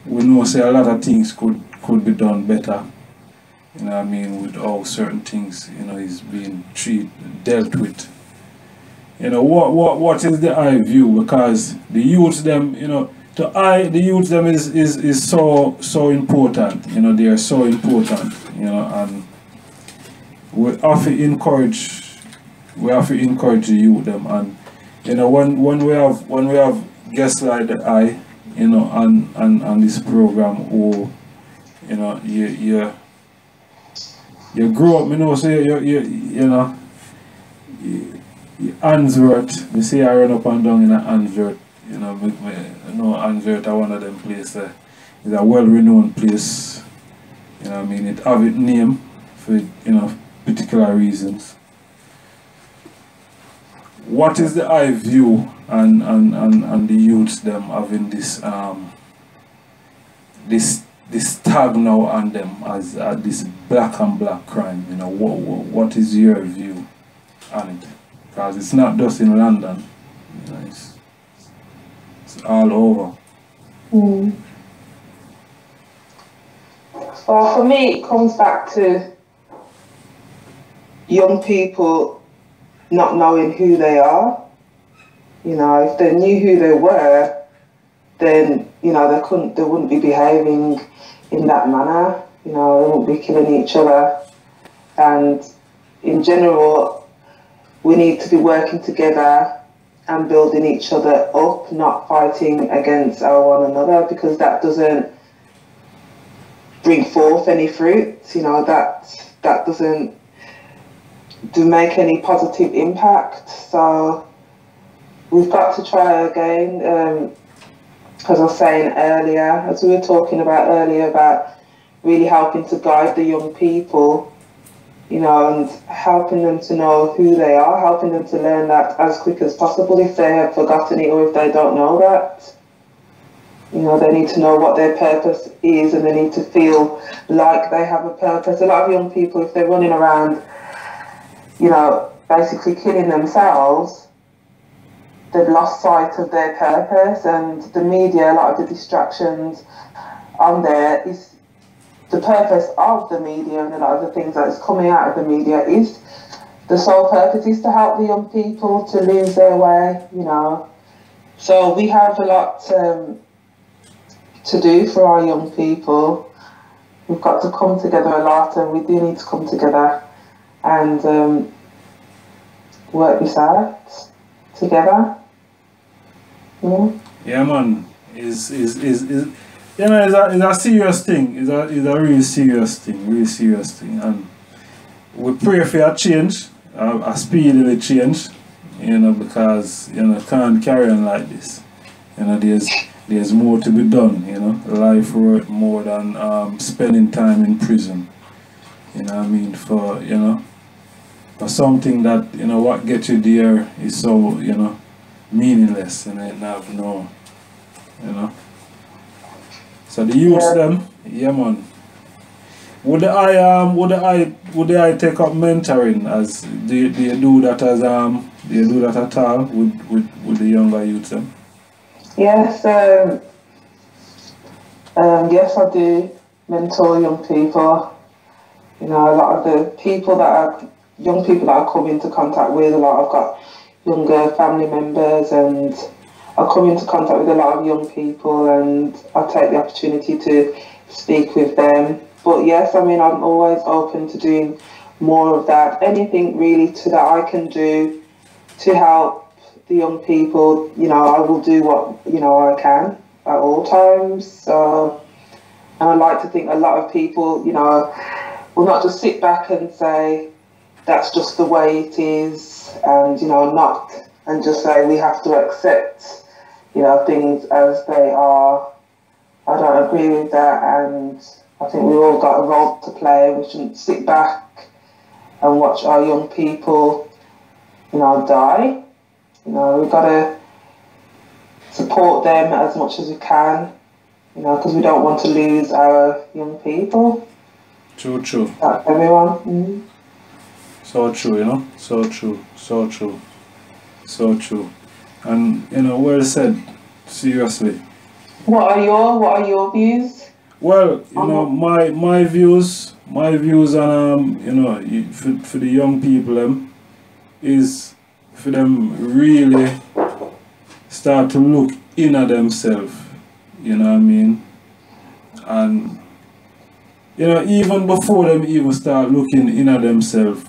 we know say a lot of things could be done better. You know what I mean, with all certain things, you know, is being dealt with. You know, what is the eye view? Because the youth them, you know, the youth them is so important. You know, they are so important, you know, and we have to encourage the youth them. And you know, when we have guests like the eye, you know, on this program, who, you know, you grow up, you know, so you know, Answorth, we see I run up and down in Answorth, you know, I know Answorth are one of them places. It's a well-renowned place, you know what I mean, it have its name for, you know, particular reasons. What is the eye view and the youths them having this this tag now on them as this black and black crime? You know, what is your view on it? Because it's not just in London, you know, it's all over.
Well, for me, it comes back to young people not knowing who they are. You know, if they knew who they were, then, you know, they wouldn't be behaving in that manner. You know, they wouldn't be killing each other. And in general, we need to be working together and building each other up, not fighting against one another, because that doesn't bring forth any fruit. You know, that doesn't make any positive impact. So we've got to try again, as I was saying earlier, as we were talking about earlier, about really helping to guide the young people, you know, and helping them to know who they are, helping them to learn that as quick as possible if they have forgotten it or if they don't know that. You know, they need to know what their purpose is, and they need to feel like they have a purpose. A lot of young people, if they're running around, you know, basically killing themselves, they've lost sight of their purpose. And the media, a lot of the distractions on there is the purpose of the media, and a lot of the things that is coming out of the media is the sole purpose is to help the young people to lose their way, you know. So we have a lot to do for our young people. We've got to come together a lot, and we do need to come together and work this out together. Yeah.
Yeah, man. Is you know, it's a serious thing. It's a really serious thing, and we pray for a change, a speedy change, you know, because, you know, can't carry on like this. You know, there's more to be done, you know, life worth more than spending time in prison. You know what I mean? For, you know, for something that, you know, what gets you there is so, you know, meaningless, and it have no, you know. So the youths them, yeah man. Would I take up mentoring? As do you do that as do you do that at all with the younger youths them?
Yes, yes, I do mentor young people. You know, a lot of the people young people that I come into contact with, a lot I've got younger family members, and I come into contact with a lot of young people, and I take the opportunity to speak with them. But yes, I mean, I'm always open to doing more of that. Anything really that I can do to help the young people, you know, I will do what, you know, I can at all times. So, and I like to think a lot of people, you know, will not just sit back and say, that's just the way it is, and, you know, not, and just say we have to accept, you know, things as they are. I don't agree with that, and I think we've all got a role to play. We shouldn't sit back and watch our young people, you know, die. You know, we've got to support them as much as we can, you know, because we don't want to lose our young people.
True.
That's everyone. Mm-hmm.
So true, you know, so true. And, you know, well said, seriously.
What are your views?
Well, you know, my views on you know, for the young people is for them really start to look in at themselves, you know what I mean? And, you know, even before them even start looking in at themselves,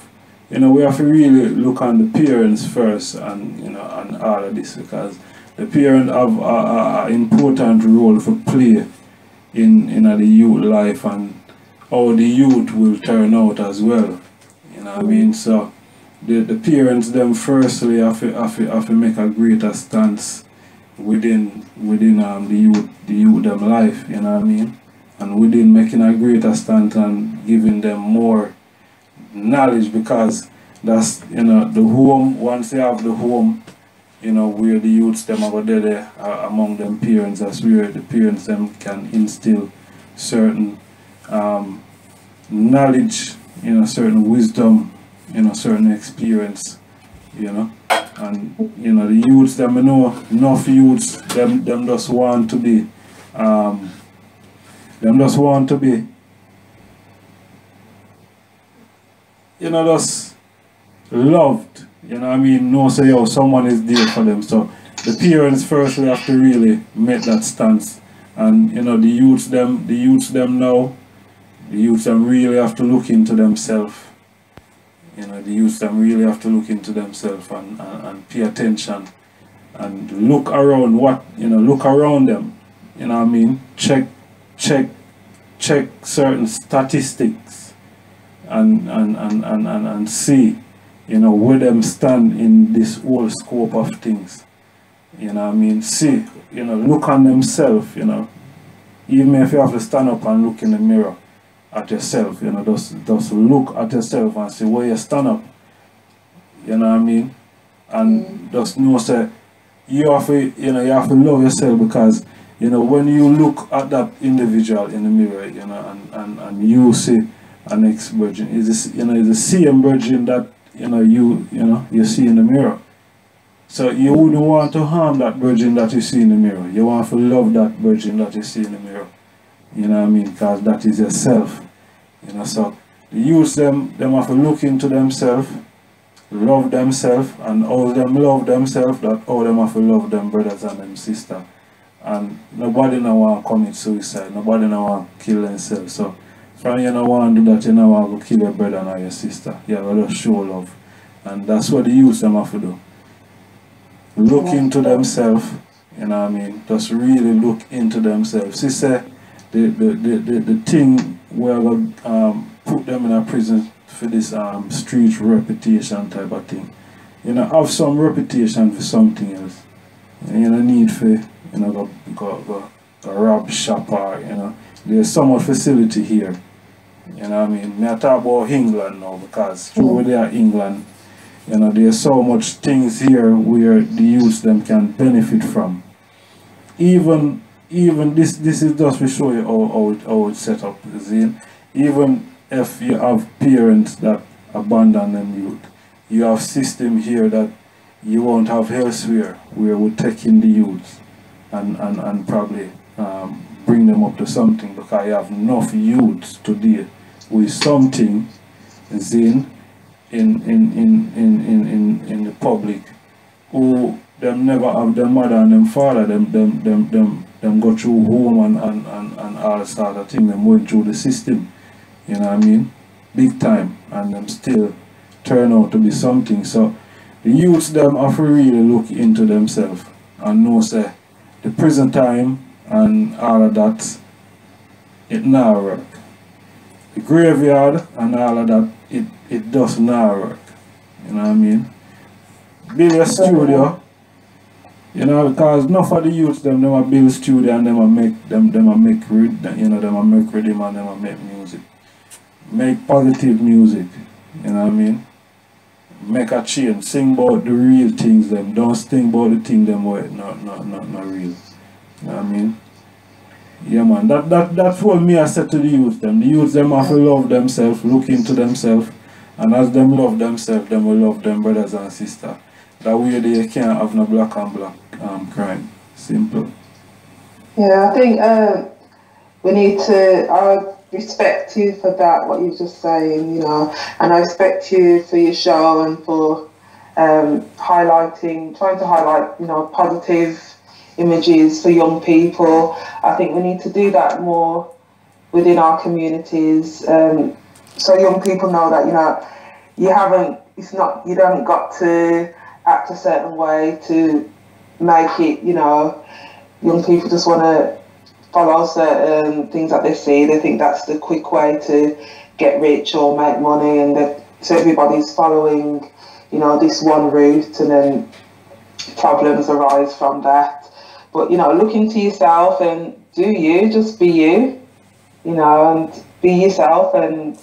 you know, we have to really look on the parents first, and, you know, and all of this, because the parents have an important role to play in the youth life, and how the youth will turn out as well. You know what I mean? So the parents them firstly have to make a greater stance within the youth them life, you know what I mean? And within making a greater stance and giving them more knowledge, because that's, you know, the home, once they have the home, you know, where the youths them are there among them parents, that's where the parents them can instill certain knowledge, you know, certain wisdom, you know, certain experience, you know. And, you know, the youths them, you know, enough youths them just want to be you know, just loved, you know what I mean? No say, yo, someone is there for them. So the parents firstly have to really make that stance. And, you know, the youths them now, the youths them really have to look into themselves. You know, the youths them really have to look into themselves and pay attention and look around look around them. You know what I mean? Check certain statistics and see, you know, where them stand in this whole scope of things. You know what I mean? See, you know, look on themselves, you know. Even if you have to stand up and look in the mirror at yourself, you know, just look at yourself and see where you stand up. You know what I mean? And just know, say, you have to love yourself, because, you know, when you look at that individual in the mirror, you know, and you see an ex-virgin, it's the same virgin that, you know, you see in the mirror. So you wouldn't want to harm that virgin that you see in the mirror. You want to love that virgin that you see in the mirror. You know what I mean? Because that is yourself. You know, so the youths them have to look into themselves love themselves, and all them love themselves, that all them have to love them brothers and them sisters. And nobody now want to commit suicide, nobody now want to kill themselves. So from you don't want to do that, you don't want to kill your brother or your sister. You have to just show love. And that's what the youth them have to do. Look into themselves, you know what I mean? Just really look into themselves. See, say, the thing where we put them in a prison for this street reputation type of thing. You know, have some reputation for something else. You don't need for, you know, go rob shop or, you know. There's so much facility here. You know what I mean? I talk about England now because through there England, you know, there's so much things here where the youth them can benefit from. Even this is just to show you how it's set up. See? Even if you have parents that abandon them youth, you have system here that you won't have elsewhere where we take in the youth and probably bring them up to something, because you have enough youths today with something in the public who them never have their mother and them father, them go through home and all sort of thing, them went through the system, you know what I mean? Big time, and them still turn out to be something. So the youths them have to really look into themselves and know say the prison time and all of that, it now work. The graveyard and all of that, it does not work. You know what I mean? Build a studio, you know, because enough of the youths them a build a studio and them a make you know, them a make rhythm and them a make music. Make positive music, you know what I mean? Make a change, sing about the real things them, don't sing about the thing them where not real. You know what I mean? Yeah man, that's what me I said to the youth them. The youth them have to love themselves, look into themselves, and as them love themselves, them will love them brothers and sisters. That way they can't have no black on black crime. Simple.
Yeah, I think we need to, I respect you for that, what you're just saying, you know, and I respect you for your show and for trying to highlight, you know, positive images for young people. I think we need to do that more within our communities, so young people know that, you know, you haven't got to act a certain way to make it, you know. Young people just want to follow certain things that they see. They think that's the quick way to get rich or make money, and so everybody's following, you know, this one route, and then problems arise from that. But, you know, look into yourself and just be you, you know, and be yourself, and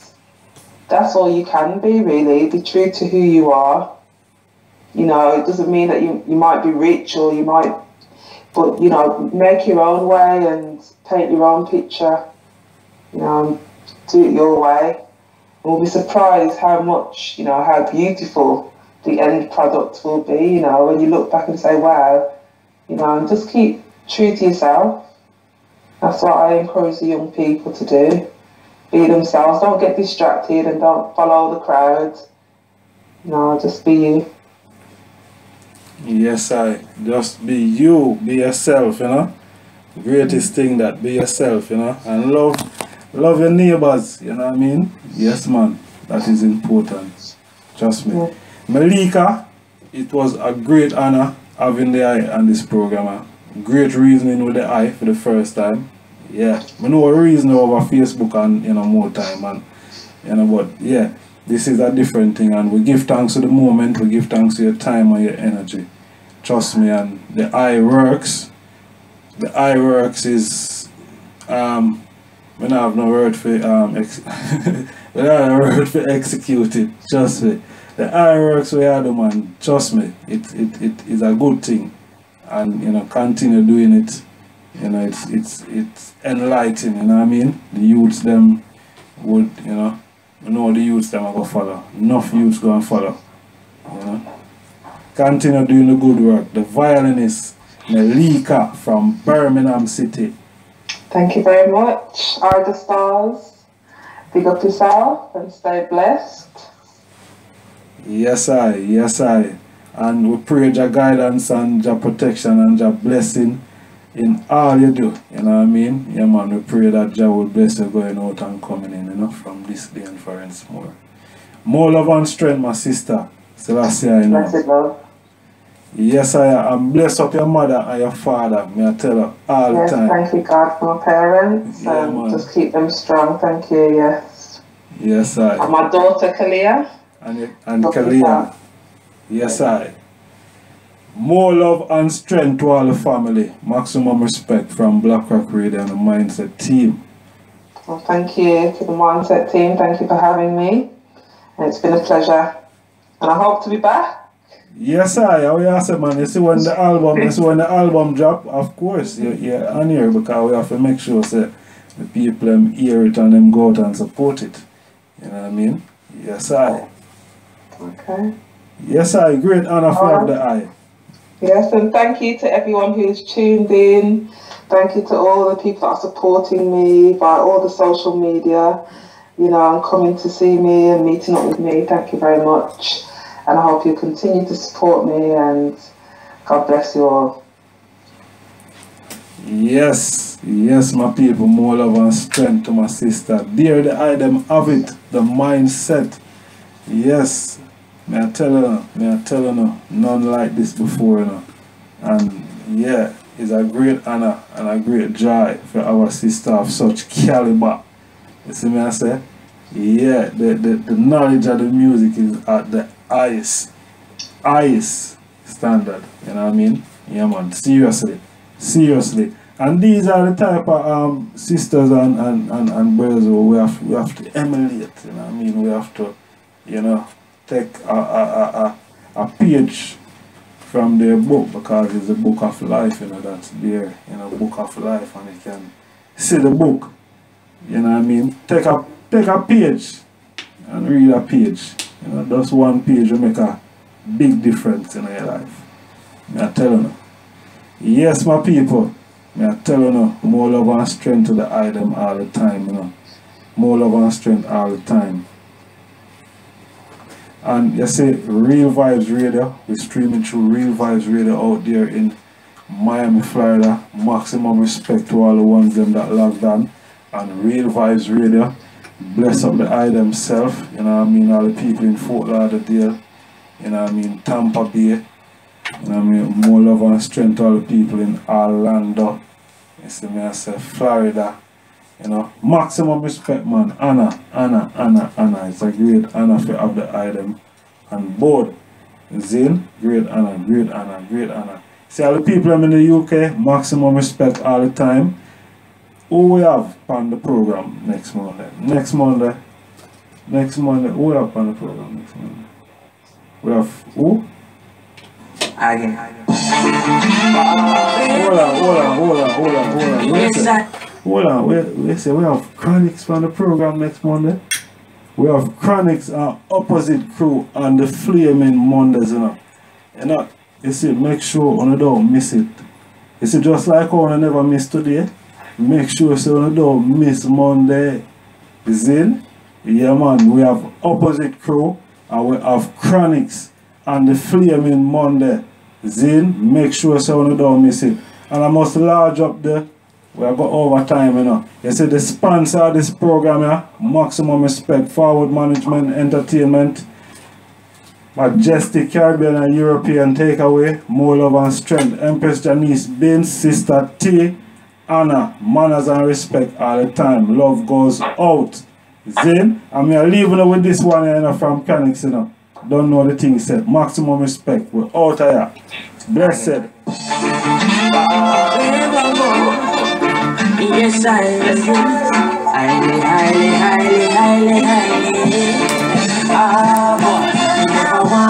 that's all you can be, really. Be true to who you are. You know, it doesn't mean that you might be rich or you might, but, you know, make your own way and paint your own picture, you know, do it your way. And we'll be surprised how much, you know, how beautiful the end product will be, you know, when you look back and say, wow, you know, and just keep true to yourself. That's what I encourage the young people to do. Be themselves, don't get distracted and don't follow the crowd. You know, just be you.
Yes, just be you, be yourself, you know. Greatest thing, that be yourself, you know, and love your neighbors, you know what I mean? Yes man, that is important. Trust me. Yeah. Melika, it was a great honor having the I on this program. Great reasoning with the I for the first time. Yeah, I know a reason over Facebook and, you know, more time, and, you know, but yeah, this is a different thing, and we give thanks to the moment, we give thanks to your time and your energy. Trust me, and the I works. The I works is when I have no word for when I have no word for execute it. Trust me. The I works we are the man. Trust me. It is a good thing, and, you know, continue doing it. You know, it's enlightening. You know what I mean? The youths them would, you know the youths them are gonna follow. Enough youths go and follow. You know. Continue doing the good work. The violinist Melika from Birmingham City.
Thank you very much. Ijahstars. Big up yourself and stay blessed.
Yes, I. And we pray your guidance and your protection and your blessing in all you do. You know what I mean? Yeah, man, we pray that Jah will bless you going out and coming in, you know, from this day and forevermore. More love and strength, my sister. Selassie, you know.
Blessed love.
Yes, I am. Bless up your mother and your father. May I tell her all the time.
Thank you, God, for my parents.
Yeah, man.
Just keep them strong. Thank you, yes.
Yes, I.
And my daughter, Kalia.
And Kalia. Yes, I. More love and strength to all the family. Maximum respect from Blackrok Radio and the Mindset team.
Well, thank you to the Mindset team. Thank you for having me. And it's been a pleasure. And I hope to be back.
Yes, I said, man, you see when the album drop, of course, you're on here because we have to make sure that the people hear it and them go out and support it. You know what I mean? Yes, I.
Okay.
Yes, I. Great honor for have the eye.
Yes, and thank you to everyone who's tuned in. Thank you to all the people that are supporting me via all the social media. You know, and coming to see me and meeting up with me. Thank you very much. And I hope you continue to support me, and God bless you all.
Yes, my people, more love and strength to my sister. Dear the item have it, the mindset. Yes, may I tell her, none like this before, you know. And yeah, it's a great honor and a great joy for our sister of such caliber. You see me I say? Yeah, the knowledge of the music is at the highest standard, you know what I mean? Yeah, man, seriously. And these are the type of sisters and brothers who we have to emulate, you know what I mean? We have to, you know, take a page from their book, because it's a book of life, you know, that's there, you know, book of life, and you can see the book, you know what I mean? Take a page and read a page. You know, just one page will make a big difference in your life. May I tell you. Yes, my people. May I tell you, more love and strength to the item all the time, you know. More love and strength all the time. And you see, Real Vibes Radio, we're streaming through Real Vibes Radio out there in Miami, Florida. Maximum respect to all the ones them that logged on. And Real Vibes Radio, bless up the eye themselves, you know what I mean, all the people in Fort Lauderdale, you know what I mean, Tampa Bay, you know what I mean, more love and strength to all the people in Orlando, you see me I say, Florida, you know, maximum respect, man. Honor. It's a great honor to have the item on board. Zin, great honor. See all the people in the UK, maximum respect all the time. Who we have on the program next Monday? Who we have on the program next Monday? We have who?
Again.
Hold on. We say we have Chronixx on the program next Monday. We have Chronixx and Opposite Crew on the Flaming Mondays, you know. You see, make sure you don't miss it. You see, just like how you never miss today, make sure so you don't miss Monday. Zin? Yeah, man, we have Opposite Crew and we have Chronixx on the Flaming Monday. Zin? Make sure so you don't miss it. And I must large up there. We have got overtime, you know. You see, the sponsor of this program, yeah, Maximum Respect, Forward Management, Entertainment, Majestic Caribbean and European Takeaway, More Love and Strength, Empress Janice, Beans, Sister T, Anna, Manners and Respect all the time. Love goes out. Zin, and we are leaving with this one, you know, from Chronixx, you know. Don't know the thing said. Maximum Respect. We're out of here. Blessed.
Yes, highly. Ah, boy, never want.